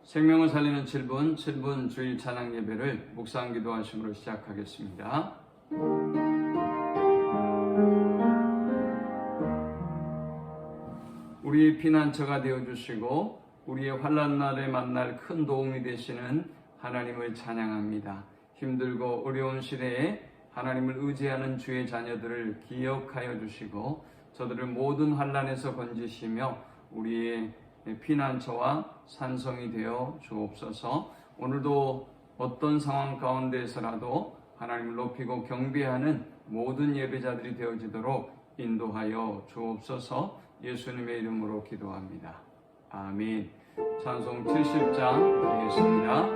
생명을 살리는 7분 주일 찬양 예배를 묵상 기도하심으로 시작하겠습니다. 우리의 피난처가 되어주시고 우리의 환난 날에 만날 큰 도움이 되시는 하나님을 찬양합니다. 힘들고 어려운 시대에 하나님을 의지하는 주의 자녀들을 기억하여 주시고 저들을 모든 환난에서 건지시며 우리의 피난처와 산성이 되어 주옵소서. 오늘도 어떤 상황 가운데에서라도 하나님을 높이고 경배하는 모든 예배자들이 되어지도록 인도하여 주옵소서. 예수님의 이름으로 기도합니다. 아멘. 찬송 70장 드리겠습니다.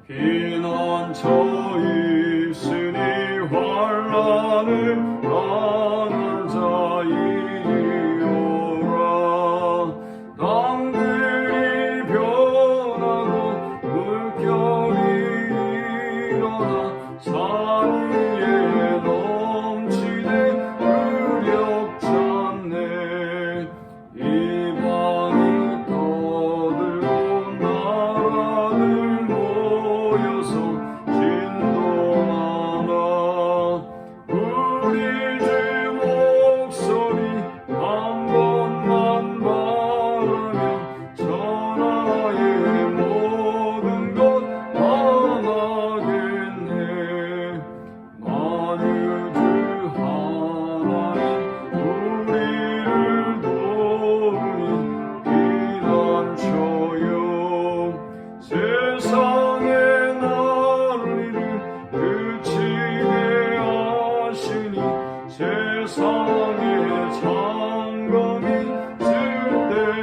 피난처 있으니 환난을 당한 자이리오라. 땅들이 변하고 물결이 일어나 산 위에 넘치네 무력 잡네. 이방이 떠들고 나라들 모여서 진동하나. 우리 주 목소리 한 번만 바라면 천하의 모든 것 망하겠네. 만유주 하나님 우리를 도우니 피난처여. 세상의 난리를 그치게 하시니 세상의 장검이 쓸데없네.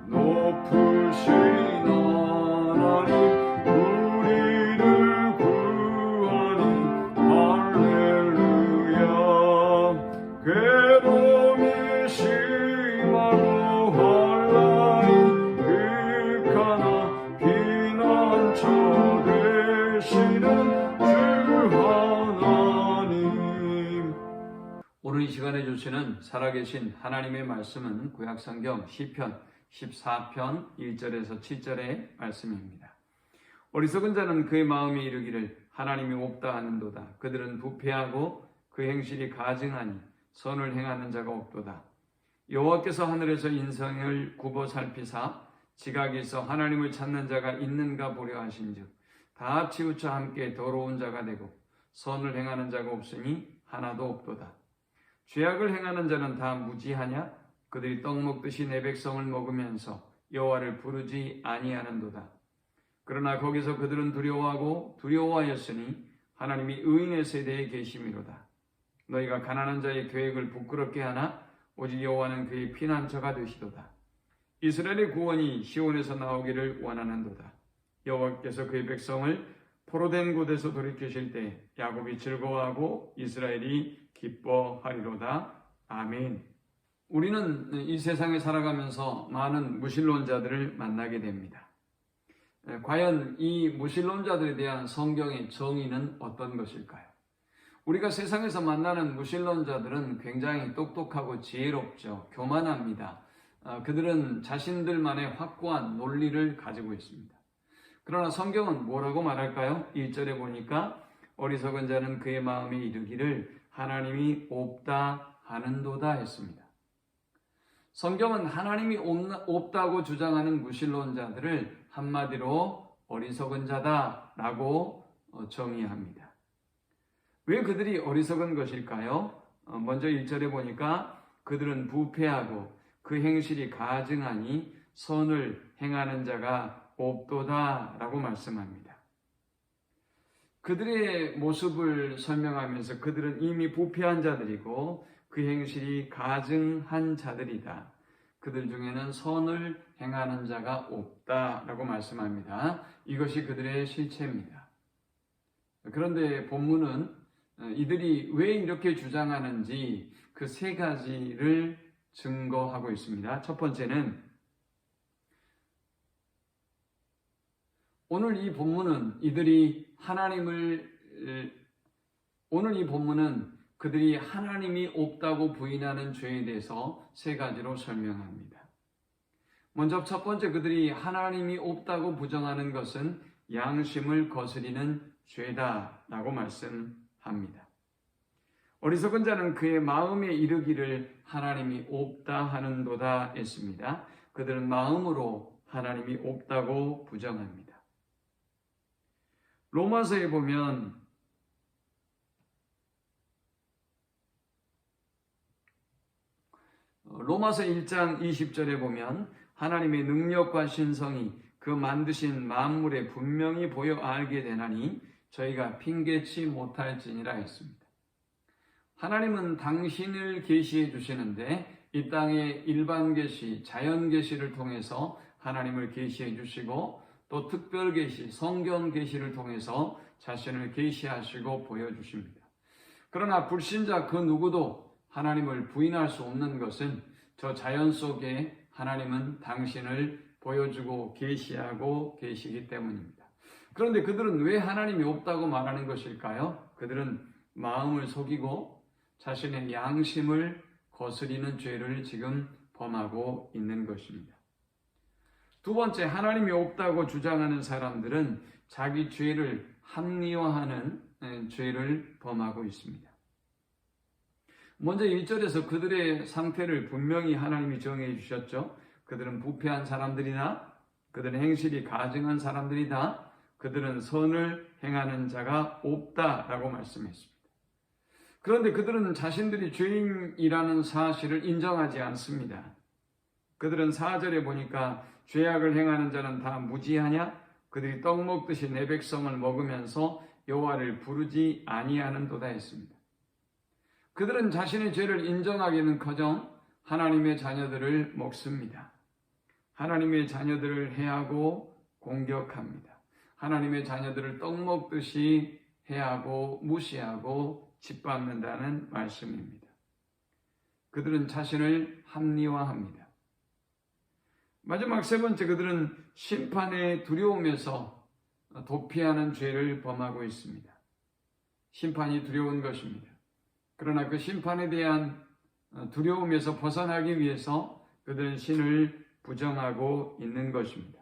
높으신 하나님 우리를 구하니 할렐루야. 괴로움이 심하고 환난이 극하나 피난처 되시는 주 하나님. 오늘 이 시간에 주시는 살아계신 하나님의 말씀은 구약성경 시편 14편 1절에서 7절의 말씀입니다. 어리석은 자는 그의 마음에 이르기를 하나님이 없다 하는도다. 그들은 부패하고 그 행실이 가증하니 선을 행하는 자가 없도다. 여호와께서 하늘에서 인생을 굽어 살피사 지각에서 하나님을 찾는 자가 있는가 보려 하신즉 다 치우쳐 함께 더러운 자가 되고 선을 행하는 자가 없으니 하나도 없도다. 죄악을 행하는 자는 다 무지하냐? 그들이 떡 먹듯이 내 백성을 먹으면서 여호와를 부르지 아니하는도다. 그러나 거기서 그들은 두려워하고 두려워하였으니 하나님이 의인의 세대에 계심이로다. 너희가 가난한 자의 계획을 부끄럽게 하나 오직 여호와는 그의 피난처가 되시도다. 이스라엘의 구원이 시온에서 나오기를 원하는도다. 여호와께서 그의 백성을 포로된 곳에서 돌이키실 때 야곱이 즐거워하고 이스라엘이 기뻐하리로다. 아멘. 우리는 이 세상에 살아가면서 많은 무신론자들을 만나게 됩니다. 과연 이 무신론자들에 대한 성경의 정의는 어떤 것일까요? 우리가 세상에서 만나는 무신론자들은 굉장히 똑똑하고 지혜롭죠. 교만합니다. 그들은 자신들만의 확고한 논리를 가지고 있습니다. 그러나 성경은 뭐라고 말할까요? 1절에 보니까 어리석은 자는 그의 마음에 이르기를 하나님이 없다 하는도다 했습니다. 성경은 하나님이 없다고 주장하는 무신론자들을 한마디로 어리석은 자다라고 정의합니다. 왜 그들이 어리석은 것일까요? 먼저 1절에 보니까 그들은 부패하고 그 행실이 가증하니 선을 행하는 자가 없도다 라고 말씀합니다. 그들의 모습을 설명하면서 그들은 이미 부패한 자들이고 그 행실이 가증한 자들이다. 그들 중에는 선을 행하는 자가 없다 라고 말씀합니다. 이것이 그들의 실체입니다. 그런데 본문은 이들이 왜 이렇게 주장하는지 그 세 가지를 증거하고 있습니다. 첫 번째는 오늘 이 본문은 그들이 하나님이 없다고 부인하는 죄에 대해서 세 가지로 설명합니다. 먼저 첫 번째, 그들이 하나님이 없다고 부정하는 것은 양심을 거스리는 죄다라고 말씀합니다. 어리석은 자는 그의 마음에 이르기를 하나님이 없다 하는도다 했습니다. 그들은 마음으로 하나님이 없다고 부정합니다. 로마서에 보면 로마서 1장 20절에 보면 하나님의 능력과 신성이 그 만드신 만물에 분명히 보여 알게 되나니 저희가 핑계치 못할지니라 했습니다. 하나님은 당신을 계시해 주시는데 이 땅의 일반 계시, 자연 계시를 통해서 하나님을 계시해 주시고 또 특별 계시, 성경 계시를 통해서 자신을 계시하시고 보여주십니다. 그러나 불신자 그 누구도 하나님을 부인할 수 없는 것은 저 자연 속에 하나님은 당신을 보여주고 계시하고 계시기 때문입니다. 그런데 그들은 왜 하나님이 없다고 말하는 것일까요? 그들은 마음을 속이고 자신의 양심을 거스리는 죄를 지금 범하고 있는 것입니다. 두 번째, 하나님이 없다고 주장하는 사람들은 자기 죄를 합리화하는 죄를 범하고 있습니다. 먼저 1절에서 그들의 상태를 분명히 하나님이 정해 주셨죠. 그들은 부패한 사람들이나 그들은 행실이 가증한 사람들이다. 그들은 선을 행하는 자가 없다라고 말씀했습니다. 그런데 그들은 자신들이 죄인이라는 사실을 인정하지 않습니다. 그들은 4절에 보니까 죄악을 행하는 자는 다 무지하냐? 그들이 떡 먹듯이 내 백성을 먹으면서 여호와를 부르지 아니하는도다 했습니다. 그들은 자신의 죄를 인정하기는커녕 하나님의 자녀들을 먹습니다. 하나님의 자녀들을 해하고 공격합니다. 하나님의 자녀들을 떡 먹듯이 해하고 무시하고 짓밟는다는 말씀입니다. 그들은 자신을 합리화합니다. 마지막 세 번째, 그들은 심판의 두려움에서 도피하는 죄를 범하고 있습니다. 심판이 두려운 것입니다. 그러나 그 심판에 대한 두려움에서 벗어나기 위해서 그들은 신을 부정하고 있는 것입니다.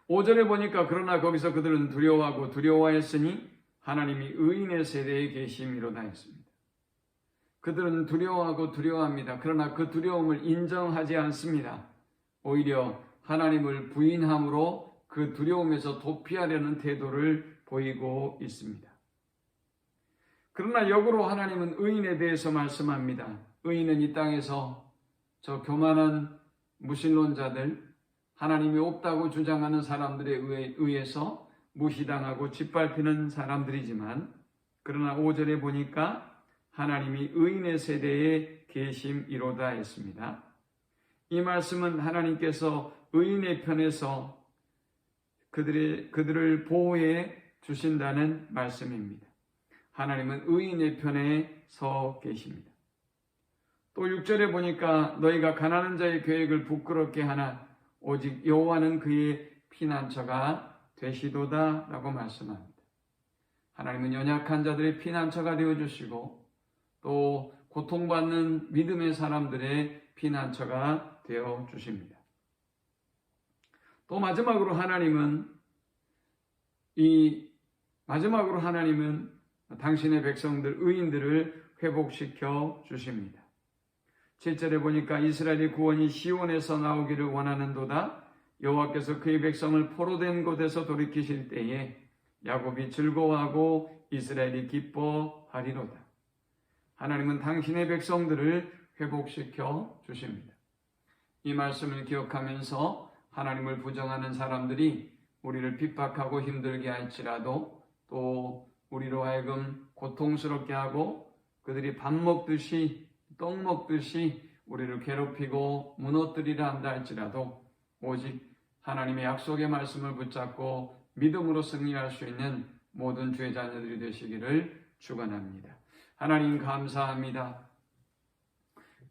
5절에 보니까 그러나 거기서 그들은 두려워하고 두려워했으니 하나님이 의인의 세대에 계심이로다 했습니다. 그들은 두려워하고 두려워합니다. 그러나 그 두려움을 인정하지 않습니다. 오히려 하나님을 부인함으로 그 두려움에서 도피하려는 태도를 보이고 있습니다. 그러나 역으로 하나님은 의인에 대해서 말씀합니다. 의인은 이 땅에서 저 교만한 무신론자들, 하나님이 없다고 주장하는 사람들에 의해서 무시당하고 짓밟히는 사람들이지만, 그러나 5절에 보니까 하나님이 의인의 세대에 계심이로다 했습니다. 이 말씀은 하나님께서 의인의 편에서 그들을 보호해 주신다는 말씀입니다. 하나님은 의인의 편에 서 계십니다. 또 6절에 보니까 너희가 가난한 자의 계획을 부끄럽게 하나 오직 여호와는 그의 피난처가 되시도다 라고 말씀합니다. 하나님은 연약한 자들의 피난처가 되어주시고 또 고통받는 믿음의 사람들의 피난처가 되어주십니다. 또 마지막으로 하나님은 당신의 백성들, 의인들을 회복시켜 주십니다. 7절에 보니까 이스라엘의 구원이 시온에서 나오기를 원하는도다. 여호와께서 그의 백성을 포로된 곳에서 돌이키실 때에 야곱이 즐거워하고 이스라엘이 기뻐하리로다. 하나님은 당신의 백성들을 회복시켜 주십니다. 이 말씀을 기억하면서 하나님을 부정하는 사람들이 우리를 핍박하고 힘들게 할지라도 또 우리로 하여금 고통스럽게 하고 그들이 밥 먹듯이 떡 먹듯이 우리를 괴롭히고 무너뜨리려 한다 할지라도 오직 하나님의 약속의 말씀을 붙잡고 믿음으로 승리할 수 있는 모든 주의 자녀들이 되시기를 축원합니다. 하나님 감사합니다.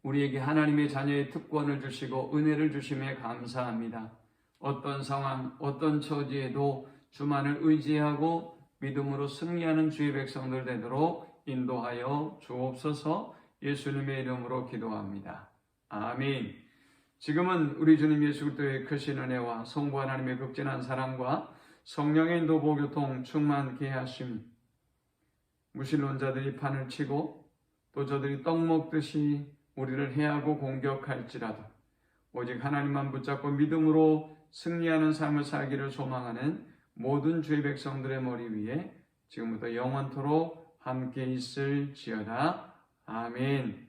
우리에게 하나님의 자녀의 특권을 주시고 은혜를 주심에 감사합니다. 어떤 상황, 어떤 처지에도 주만을 의지하고 믿음으로 승리하는 주의 백성들 되도록 인도하여 주옵소서. 예수님의 이름으로 기도합니다. 아멘. 지금은 우리 주님 예수 그리스도의 크신 은혜와 성부 하나님의 극진한 사랑과 성령의 인도 보교통 충만케 하심, 무신론자들이 판을 치고 또 저들이 떡 먹듯이 우리를 해하고 공격할지라도 오직 하나님만 붙잡고 믿음으로 승리하는 삶을 살기를 소망하는 모든 주의 백성들의 머리 위에 지금부터 영원토록 함께 있을지어다. 아멘.